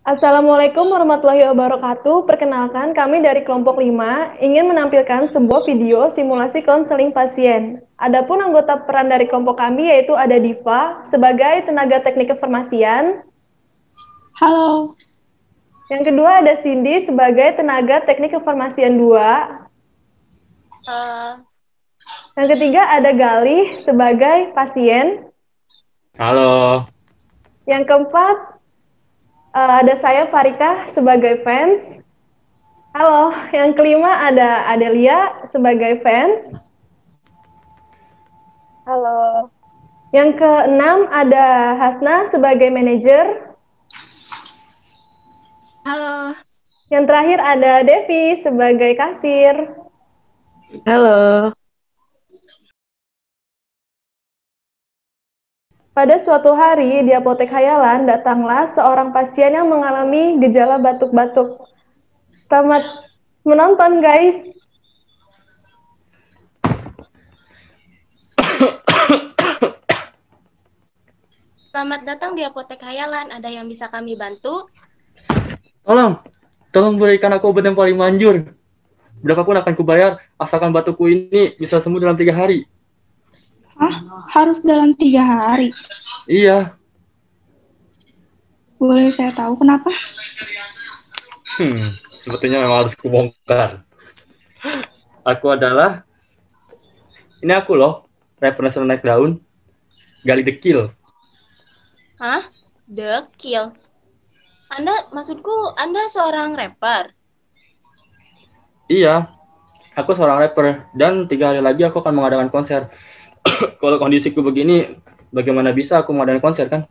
Assalamualaikum warahmatullahi wabarakatuh. Perkenalkan, kami dari kelompok 5 ingin menampilkan sebuah video simulasi konseling pasien. Adapun anggota peran dari kelompok kami yaitu ada Diva sebagai tenaga teknik kefarmasian. Halo, Yang kedua ada Cindy sebagai tenaga teknik kefarmasian 2. Uh, Yang ketiga ada Galih sebagai pasien. Halo, Yang keempat ada saya Farika sebagai fans. Halo, yang kelima ada Adelia sebagai fans. Halo. Yang keenam ada Hasna sebagai manajer. halo, Yang terakhir ada Devi sebagai kasir. Halo. Pada suatu hari di apotek Hayalan datanglah seorang pasien yang mengalami gejala batuk-batuk. Selamat menonton, guys. Selamat datang di Apotek Hayalan. Ada yang bisa kami bantu? tolong berikan aku obat yang paling manjur. Berapapun akan kubayar, asalkan batukku ini bisa sembuh dalam 3 hari. Hah? Harus dalam 3 hari? Iya. Boleh saya tahu kenapa? Sepertinya memang harus kubongkar. Ini aku loh, rapper nasional naik daun, Gali Dekil. Hah? Dekil. Maksudku Anda seorang rapper? Iya, aku seorang rapper, dan 3 hari lagi aku akan mengadakan konser. Kalau kondisiku begini, bagaimana bisa aku mengadakan konser kan?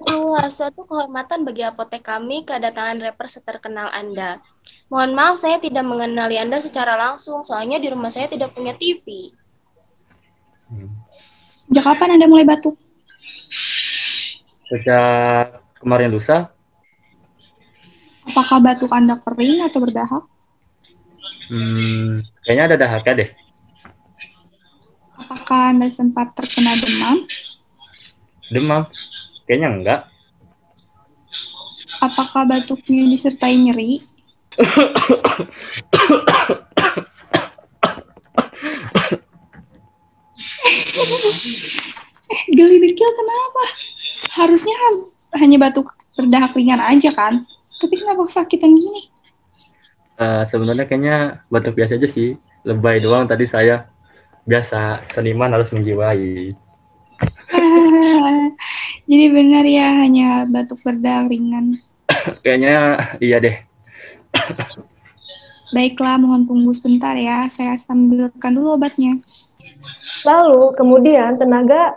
Wah, suatu kehormatan bagi apotek kami kedatangan rapper seterkenal Anda. Mohon maaf, saya tidak mengenali Anda secara langsung, soalnya di rumah saya tidak punya TV. Sejak kapan Anda mulai batuk? Sejak kemarin lusa. Apakah batuk Anda kering atau berdahak? Kayaknya ada dahaknya deh. Apakah Anda sempat terkena demam? Demam? Kayaknya enggak. Apakah batuknya disertai nyeri? Gali dekil kenapa? Harusnya hanya batuk berdahak ringan aja kan? Tapi kenapa sakitan gini? Sebenarnya kayaknya batuk biasa aja sih. Lebay doang tadi saya. Biasa, seniman harus menjiwai. Jadi benar ya, hanya batuk berdahak ringan. Kayaknya iya deh. Baiklah, mohon tunggu sebentar ya. Saya sambilkan dulu obatnya. Lalu kemudian tenaga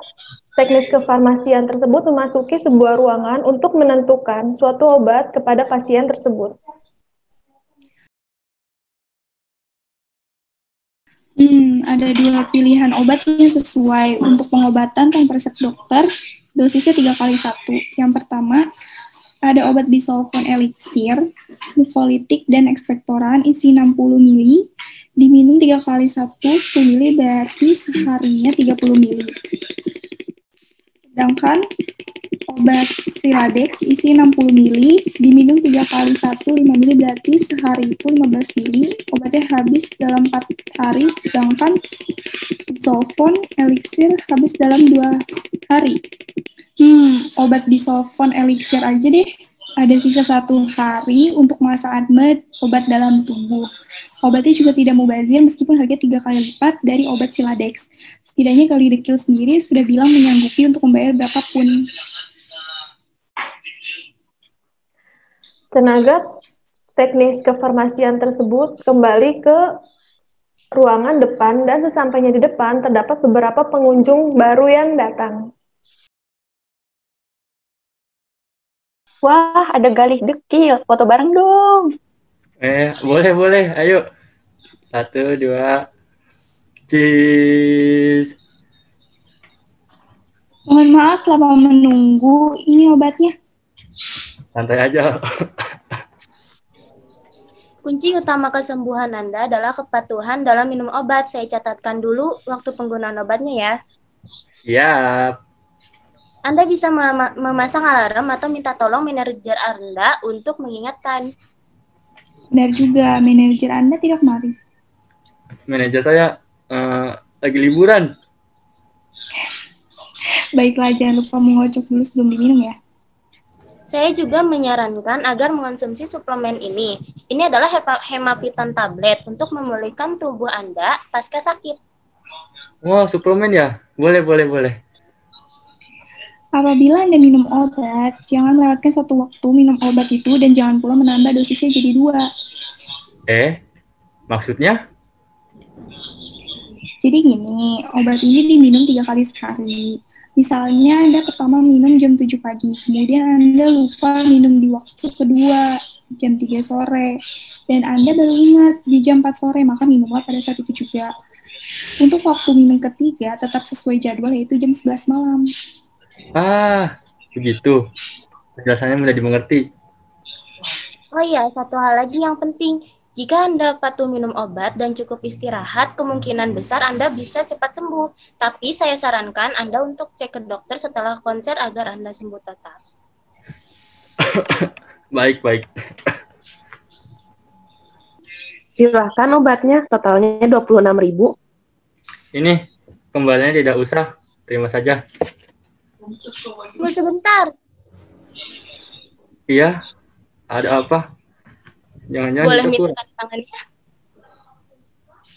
teknis kefarmasian tersebut memasuki sebuah ruangan untuk menentukan suatu obat kepada pasien tersebut. Ada 2 pilihan obat yang sesuai untuk pengobatan tanpa resep dokter, dosisnya 3x1. Yang pertama, ada obat bisolvon elixir, mukolytik dan ekspektoran isi 60 ml, diminum 3x1, 10 ml berarti seharinya 30 ml. Sedangkan obat Siladex isi 60 ml, diminum 3x1, 5 ml berarti sehari itu 15 ml, obatnya habis dalam 4 hari, sedangkan bisolvon elixir habis dalam 2 hari. Obat bisolvon elixir aja deh. Ada sisa 1 hari untuk masa admet obat dalam tubuh. Obatnya juga tidak mubazir meskipun harganya 3 kali lipat dari obat Siladex. Setidaknya Gali Dekil sendiri sudah bilang menyanggupi untuk membayar berapapun. Tenaga teknis kefarmasian tersebut kembali ke ruangan depan dan sesampainya di depan terdapat beberapa pengunjung baru yang datang. Wah, ada Galih Dekil. Foto bareng dong. Boleh. Ayo. 1, 2. Cheese. Mohon maaf lama menunggu, ini obatnya. Santai aja. Kunci utama kesembuhan Anda adalah kepatuhan dalam minum obat. Saya catatkan dulu waktu penggunaan obatnya ya. Siap. Anda bisa memasang alarm atau minta tolong manajer Anda untuk mengingatkan. Benar juga, manajer Anda tidak kemari. Manajer saya lagi liburan. Baiklah, jangan lupa mengocok dulu sebelum diminum ya. Saya juga menyarankan agar mengonsumsi suplemen ini. Ini adalah hemavitan tablet untuk memulihkan tubuh Anda pasca sakit. Oh, suplemen ya? Boleh. Apabila Anda minum obat, jangan melewatkan satu waktu minum obat itu dan jangan pula menambah dosisnya jadi 2. Maksudnya? Jadi gini, obat ini diminum 3 kali sehari. Misalnya Anda pertama minum jam 7 pagi, kemudian Anda lupa minum di waktu kedua, jam 3 sore. Dan Anda baru ingat di jam 4 sore, maka minumlah pada saat itu juga. Untuk waktu minum ketiga tetap sesuai jadwal, yaitu jam 11 malam. Begitu. Penjelasannya mudah dimengerti. Oh iya, satu hal lagi yang penting. Jika Anda patuh minum obat dan cukup istirahat, kemungkinan besar Anda bisa cepat sembuh. Tapi saya sarankan Anda untuk cek ke dokter setelah konser agar Anda sembuh total. Baik. Silahkan obatnya, totalnya 26.000. Ini kembaliannya tidak usah. Terima saja. Tunggu sebentar. Iya, ada apa? Jangan-jangan Boleh itu minta kurang. tanda tangannya?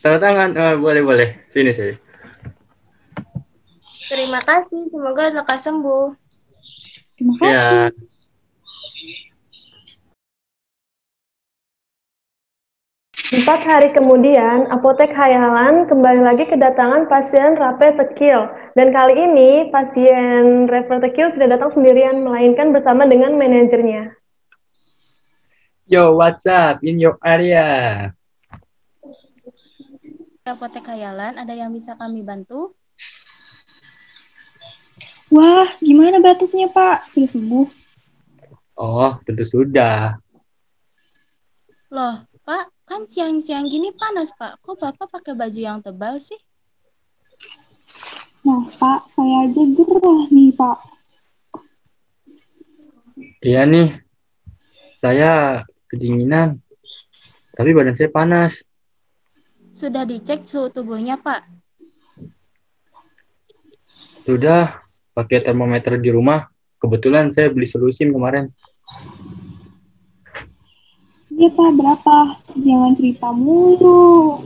Tanda tangan, boleh. Sini. Terima kasih, semoga lekas sembuh. Terima kasih. Ya. 4 hari kemudian, apotek Khayalan kembali lagi kedatangan pasien Rape Tekil. Dan kali ini, pasien Rape Tekil tidak datang sendirian, melainkan bersama dengan manajernya. Yo, what's up in your area? Apotek Khayalan, ada yang bisa kami bantu? Wah, gimana batuknya, Pak? Sudah sembuh? Oh, tentu sudah. Loh, Pak, kan siang-siang gini panas, Pak. Kok Bapak pakai baju yang tebal sih? Nah, Pak, saya aja gerah nih, Pak. Iya nih, saya kedinginan, tapi badan saya panas. Sudah dicek suhu tubuhnya, Pak? Sudah pakai termometer di rumah. Kebetulan saya beli Solusin kemarin. Iya, Pak, berapa? Jangan cerita mulu.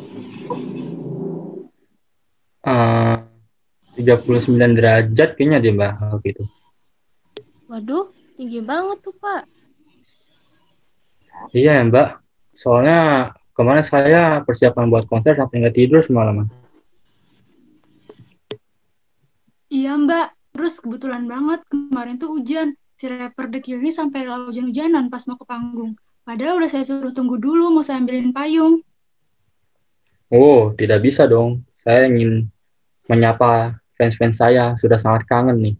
39 derajat kayaknya deh, Mbak. Gitu. Waduh, tinggi banget tuh, Pak. Iya ya, Mbak. Soalnya kemarin saya persiapan buat konser sampai nggak tidur semalaman. Iya Mbak, terus kebetulan banget kemarin tuh hujan. Si rapper Dekil ini sampai hujan-hujanan pas mau ke panggung. Padahal udah saya suruh tunggu dulu, mau saya ambilin payung. Oh, tidak bisa dong. Saya ingin menyapa fans-fans saya. Sudah sangat kangen nih.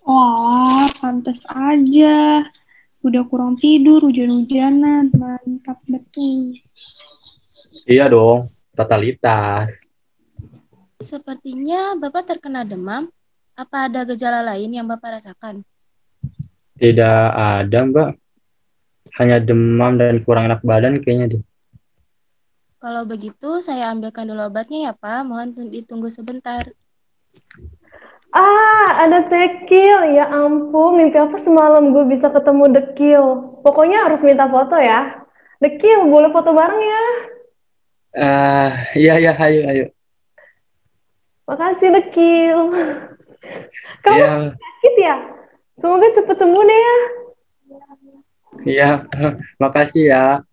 Wah, pantas aja. Udah kurang tidur, hujan-hujanan. Mantap betul. Iya dong, totalitas. Sepertinya Bapak terkena demam. Apa ada gejala lain yang Bapak rasakan? Tidak ada, Mbak. Hanya demam dan kurang enak badan kayaknya deh. Kalau begitu, saya ambilkan dulu obatnya ya, Pak. Mohon ditunggu sebentar. Ada Tekil. Ya ampun, mimpi apa semalam gue bisa ketemu Dekil. Pokoknya harus minta foto ya. Dekil, boleh foto bareng ya? Iya, ayo. Makasih, Dekil. Kamu Iya, sakit ya? Semoga cepet sembuh deh ya. iya. Makasih ya.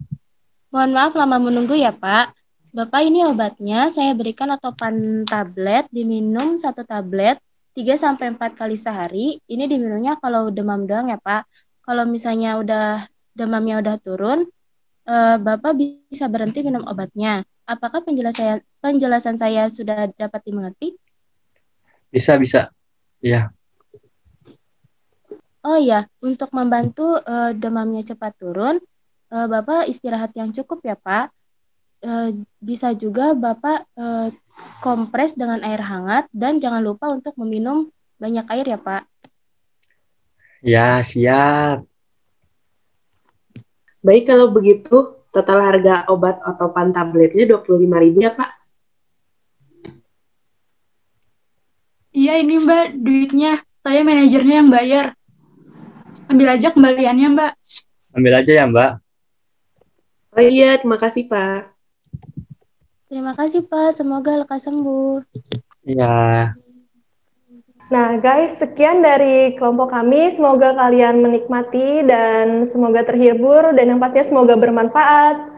Mohon maaf lama menunggu ya, Pak. Bapak, ini obatnya saya berikan atopan tablet, diminum 1 tablet 3-4 kali sehari. Ini diminumnya kalau demam doang ya, Pak. Kalau misalnya demamnya udah turun, Bapak bisa berhenti minum obatnya. Apakah penjelasan saya sudah dapat dimengerti? Bisa. Iya. Oh iya, untuk membantu demamnya cepat turun, Bapak istirahat yang cukup ya, Pak. Bisa juga Bapak kompres dengan air hangat dan jangan lupa untuk meminum banyak air ya, Pak. Ya, siap. Baik, kalau begitu, total harga obat otopan tabletnya 25.000 ya, Pak? Iya ini Mbak, duitnya. Saya manajernya yang bayar. Ambil aja kembaliannya Mbak. Ambil aja ya, Mbak. Oh iya, terima kasih, Pak. Terima kasih, Pak. Semoga lekas sembuh. Iya. Nah, guys, sekian dari kelompok kami. Semoga kalian menikmati dan semoga terhibur dan yang pastinya semoga bermanfaat.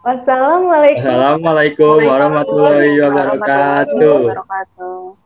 Wassalamualaikum Assalamualaikum warahmatullahi wabarakatuh. wabarakatuh.